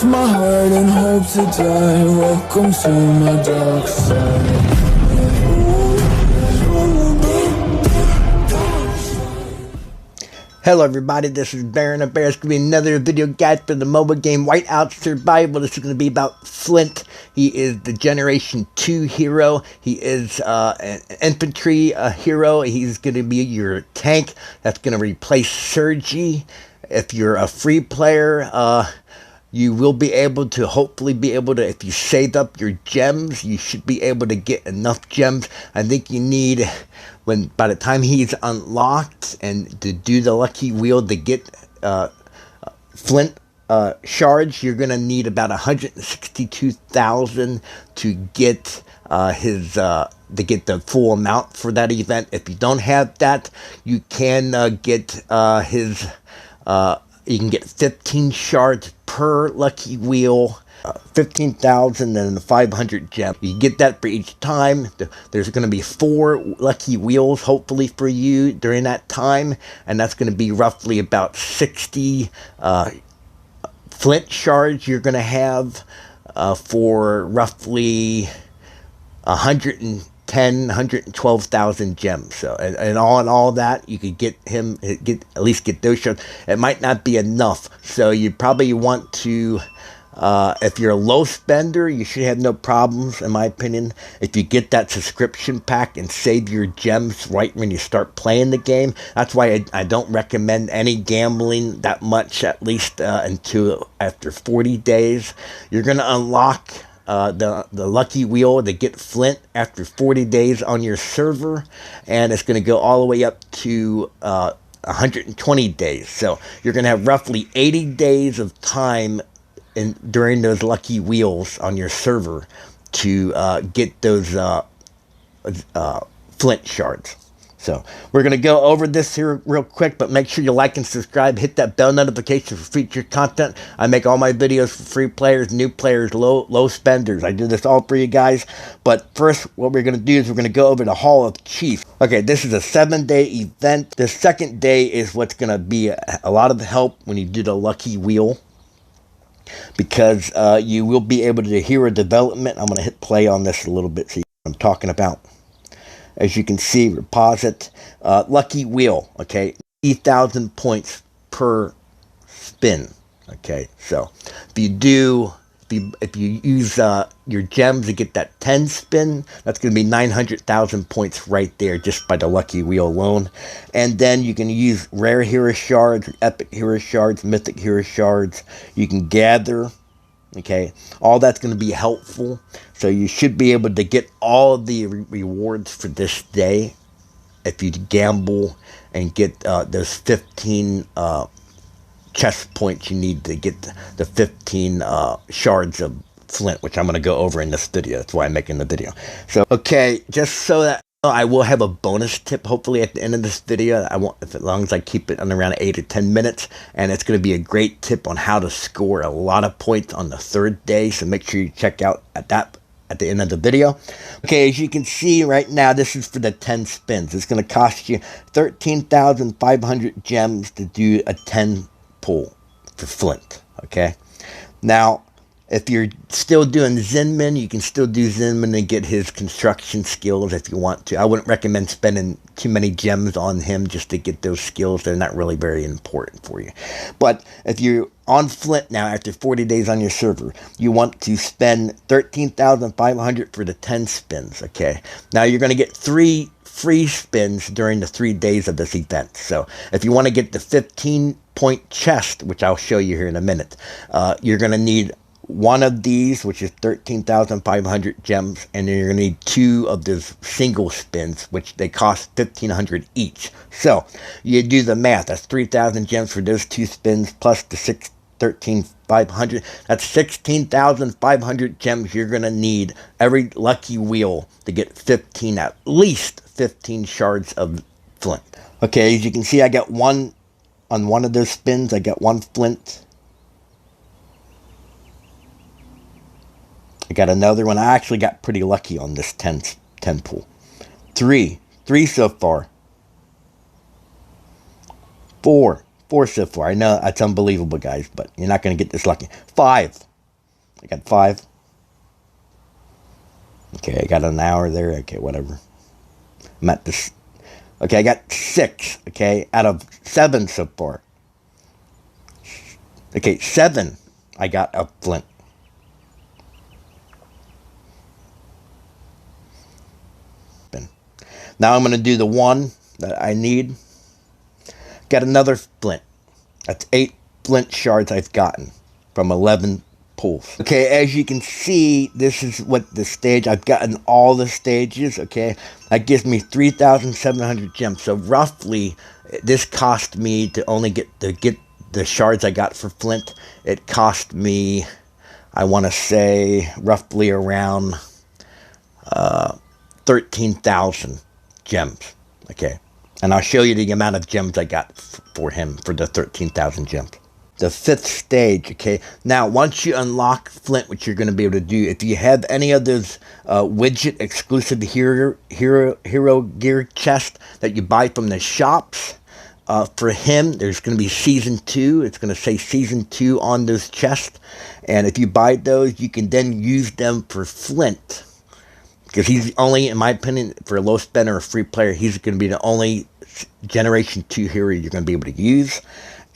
lost my heart and hope to die. Welcome to my dark side. Hello everybody, this is Baron of Bear. It's going to be another video guide for the mobile game Whiteout Survival. This is going to be about Flint. He is the Generation 2 hero. He is an infantry hero. He's going to be your tank that's going to replace Sergi. If you're a free player, you will be able to, hopefully be able to, if you saved up your gems, you should be able to get enough gems. I think you need, by the time he's unlocked and to do the lucky wheel to get Flint shards, you're going to need about 162,000 to get the full amount for that event. If you don't have that, you can get you can get 15 shards per lucky wheel, 15,500 gems. You get that for each time. There's going to be 4 lucky wheels, hopefully, for you during that time. And that's going to be roughly about 60 Flint shards you're going to have for roughly 112,000 gems. So, and all that, you could at least get those shards. It might not be enough, so you probably want to, if you're a low spender, you should have no problems, in my opinion, if you get that subscription pack and save your gems right when you start playing the game. That's why I don't recommend any gambling that much, at least until after 40 days. You're going to unlock the lucky wheel to get Flint after 40 days on your server, and it's going to go all the way up to 120 days. So you're going to have roughly 80 days of time during those lucky wheels on your server to get those Flint shards. So we're going to go over this here real quick, but make sure you like and subscribe. Hit that bell notification for future content. I make all my videos for free players, new players, low spenders. I do this all for you guys. But first, what we're going to do is we're going to go over the Hall of Chiefs. Okay, this is a 7-day event. The second day is what's going to be a lot of help when you do the lucky wheel, because you will be able to hear a development. I'm going to hit play on this a little bit so you know what I'm talking about. As you can see, reposit, lucky wheel, okay, 8,000 points per spin, okay. So if you use your gems to get that 10 spin, that's going to be 900,000 points right there just by the lucky wheel alone. And then you can use rare hero shards, epic hero shards, mythic hero shards. You can gather. Okay, all that's going to be helpful. So you should be able to get all of the rewards for this day if you gamble and get those 15 chest points you need to get the 15 shards of Flint, which I'm going to go over in this video. That's why I'm making the video. So, okay, just so that I will have a bonus tip, hopefully, at the end of this video. As long as I keep it on around 8 or 10 minutes, and it's going to be a great tip on how to score a lot of points on the 3rd day. So make sure you check out at the end of the video. Okay, as you can see right now, this is for the 10 spins. It's going to cost you 13,500 gems to do a 10 pull for Flint. Okay, now, if you're still doing Zinman, you can still do Zinman and get his construction skills if you want to. I wouldn't recommend spending too many gems on him just to get those skills. They're not really very important for you. But if you're on Flint now, after 40 days on your server, you want to spend 13,500 for the 10 spins, okay? Now, you're going to get 3 free spins during the 3 days of this event. So if you want to get the 15-point chest, which I'll show you here in a minute, you're going to need one of these, which is 13,500 gems, and then you're going to need 2 of those single spins, which they cost 1,500 each. So you do the math. That's 3,000 gems for those 2 spins plus the 13,500. That's 16,500 gems you're going to need every lucky wheel to get 15, at least 15 shards of Flint. Okay, as you can see, I got one on one of those spins. I got 1 Flint. I got another one. I actually got pretty lucky on this 10 pull. 3 so far. 4 so far. I know that's unbelievable, guys, but you're not going to get this lucky. 5. I got 5. Okay, I got an hour there. Okay, whatever. I'm at this. Okay, I got 6. Okay, out of 7 so far. Okay, 7 I got of Flint. Now I'm going to do the one that I need. Got another Flint. That's 8 Flint shards I've gotten from 11 pulls. Okay, as you can see, this is what the stage, I've gotten all the stages, okay? That gives me 3,700 gems. So roughly, this cost me to only get the shards I got for Flint. It cost me, I want to say, roughly around 13,000 gems, okay? And I'll show you the amount of gems I got for him for the 13,000 gems. The 5th stage, okay? Now, once you unlock Flint, what you're going to be able to do, if you have any of those widget exclusive hero gear chest that you buy from the shops, for him, there's going to be Season 2. It's going to say Season 2 on those chests. And if you buy those, you can then use them for Flint. Because he's only, in my opinion, for a low spender or free player, he's going to be the only Generation 2 hero you're going to be able to use.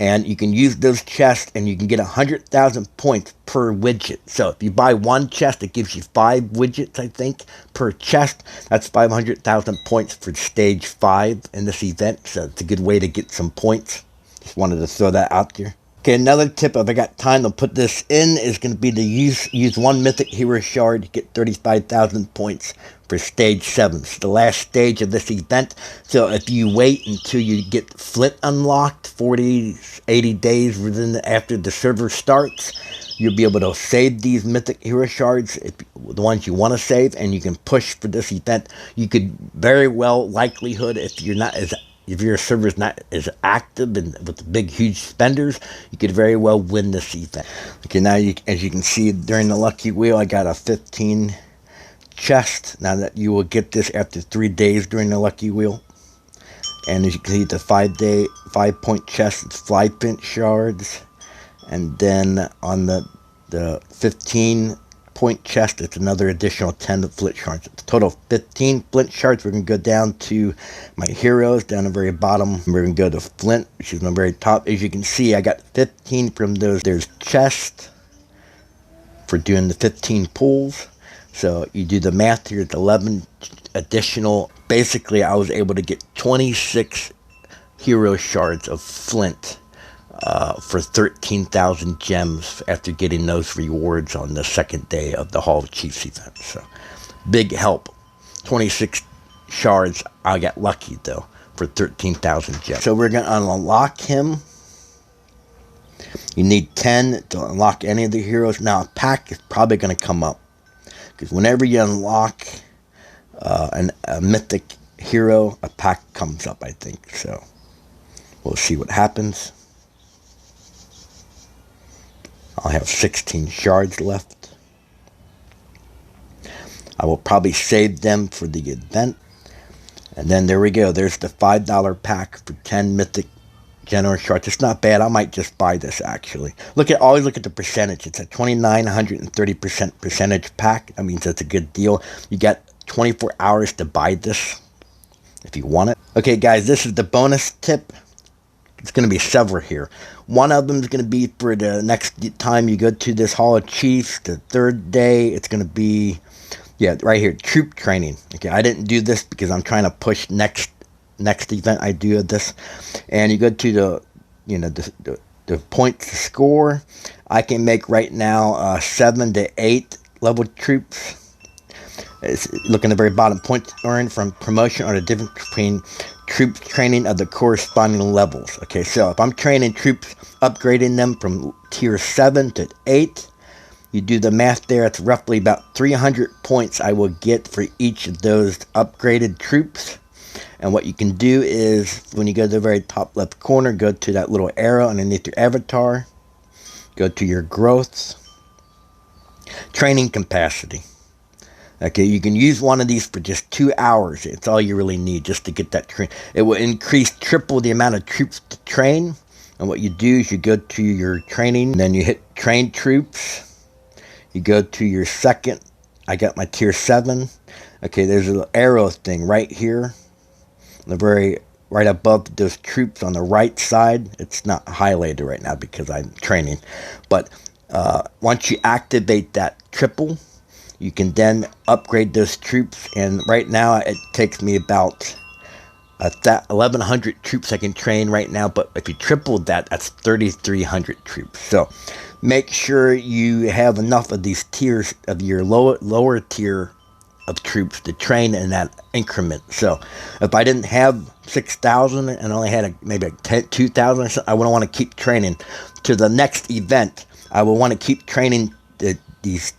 And you can use those chests, and you can get 100,000 points per widget. So if you buy one chest, it gives you 5 widgets, I think, per chest. That's 500,000 points for stage 5 in this event. So it's a good way to get some points. Just wanted to throw that out there. Okay, another tip, if I got time to put this in, is going to be to use one Mythic Hero Shard to get 35,000 points for Stage 7. It's the last stage of this event, so if you wait until you get Flint unlocked, 40, 80 days after the server starts, you'll be able to save these Mythic Hero Shards, the ones you want to save, and you can push for this event. You could very well, likelihood, if your server is not as active and with the big, huge spenders, you could very well win this event. Okay, now as you can see, during the lucky wheel, I got a 15 chest. Now that you will get this after 3 days during the lucky wheel. And as you can see, the 5-point chest, it's 5 Flint shards. And then on the 15-point chest, it's another additional 10 Flint shards. It's a total of 15 Flint shards. We're going to go down to my heroes, down the very bottom. We're going to go to Flint, which is on the very top. As you can see, I got 15 from those. There's chest for doing the 15 pulls. So you do the math here, it's 11 additional. Basically, I was able to get 26 hero shards of Flint for 13,000 gems after getting those rewards on the 2nd day of the Hall of Chiefs event. So, big help. 26 shards. I got lucky, though, for 13,000 gems. So, we're going to unlock him. You need 10 to unlock any of the heroes. Now, a pack is probably going to come up. Because whenever you unlock a mythic hero, a pack comes up, I think. So, we'll see what happens. I'll have 16 shards left. I will probably save them for the event. And then there we go. There's the $5 pack for 10 mythic general shards. It's not bad. I might just buy this, actually. Always look at the percentage. It's a 130% percentage pack. That means that's a good deal. You got 24 hours to buy this if you want it. Okay, guys, this is the bonus tip. It's going to be several here. One of them is going to be for the next time you go to this Hall of Chiefs, the 3rd day. It's going to be, yeah, right here, troop training. Okay, I didn't do this because I'm trying to push next event I do of this. And you go to the points to score. I can make right now 7 to 8 level troops. Look in the very bottom. Points earned from promotion are the difference between troops training of the corresponding levels. Okay, so if I'm training troops, upgrading them from tier 7 to 8, you do the math there. It's roughly about 300 points I will get for each of those upgraded troops. And what you can do is, when you go to the very top left corner, go to that little arrow underneath your avatar. Go to your growths. Training capacity. Okay, you can use one of these for just 2 hours. It's all you really need just to get that train. It will increase triple the amount of troops to train. And what you do is you go to your training, and then you hit train troops. You go to your second. I got my tier 7. Okay, there's a little arrow thing right here. The very right above those troops on the right side. It's not highlighted right now because I'm training. But once you activate that triple, you can then upgrade those troops. And right now it takes me about 1,100 troops I can train right now. But if you tripled that, that's 3,300 troops. So make sure you have enough of these tiers of your lower tier of troops to train in that increment. So if I didn't have 6,000 and only had maybe 2,000 or something, I wouldn't want to keep training. To the next event, I will want to keep training these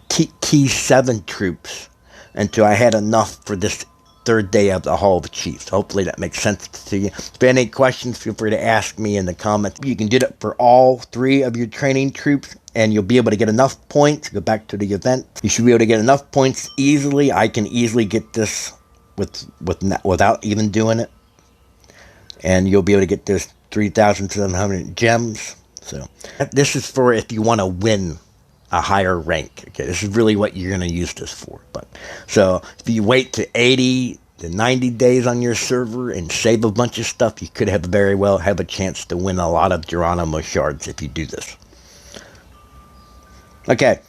T7 troops until I had enough for this third day of the Hall of Chiefs. Hopefully that makes sense to you. If you have any questions, feel free to ask me in the comments. You can do that for all 3 of your training troops, and you'll be able to get enough points. Go back to the event. You should be able to get enough points easily. I can easily get this without even doing it. And you'll be able to get this 3,700 gems. So this is for if you want to win a higher rank. Okay, this is really what you're going to use this for. But so if you wait to 80 to 90 days on your server and save a bunch of stuff, you could very well have a chance to win a lot of Geronimo shards if you do this. Okay.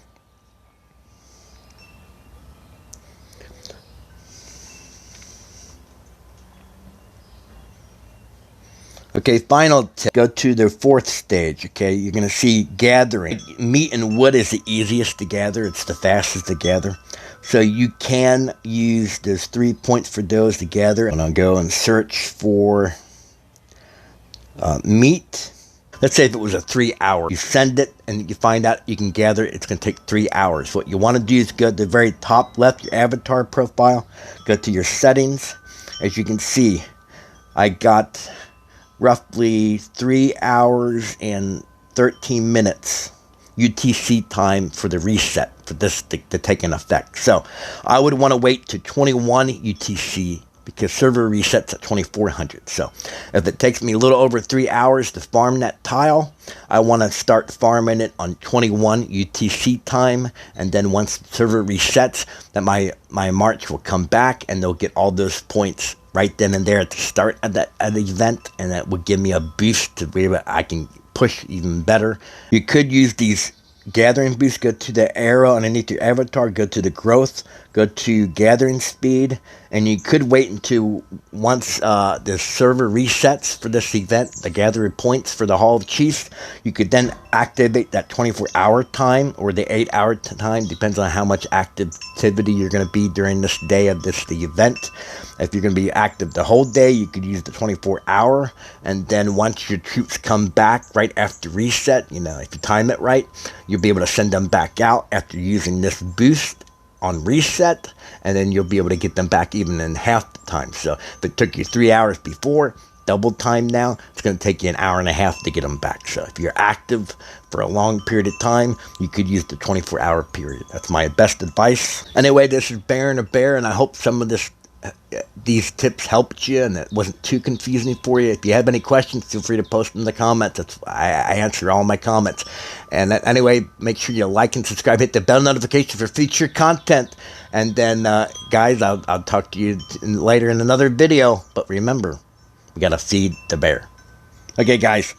Okay, final tip. Go to the 4th stage, okay? You're going to see gathering. Meat and wood is the easiest to gather. It's the fastest to gather. So you can use those 3 points for those to gather. And I'll go and search for meat. Let's say if it was a 3 hour. You send it and you find out you can gather it. It's going to take 3 hours. What you want to do is go to the very top left, your avatar profile. Go to your settings. As you can see, I got roughly 3 hours and 13 minutes UTC time for the reset for this to take an effect. So I would want to wait to 21 UTC because server resets at 2400. So if it takes me a little over 3 hours to farm that tile, I want to start farming it on 21 UTC time, and then once the server resets, that my march will come back and they'll get all those points right then and there at the start of the event, and that would give me a boost to be able I can push even better. You could use these gathering boosts. Go to the arrow underneath your avatar, go to the growth, go to gathering speed, and you could wait until once the server resets for this event, the gathering points for the Hall of Chiefs. You could then activate that 24-hour time or the 8-hour time, depends on how much activity you're going to be during this day of the event. If you're going to be active the whole day, you could use the 24-hour, and then once your troops come back right after reset, you know, if you time it right, you'll be able to send them back out after using this boost on reset, and then you'll be able to get them back even in half the time. So if it took you 3 hours before, double time now, it's going to take you an hour and a half to get them back. So if you're active for a long period of time, you could use the 24-hour period. That's my best advice. Anyway, this is Baron of Bear, and I hope some of these tips helped you and it wasn't too confusing for you. If you have any questions, feel free to post them in the comments. I answer all my comments. And anyway, make sure you like and subscribe. Hit the bell notification for future content. And then, guys, I'll talk to you later in another video. But remember, we got to feed the bear. Okay, guys.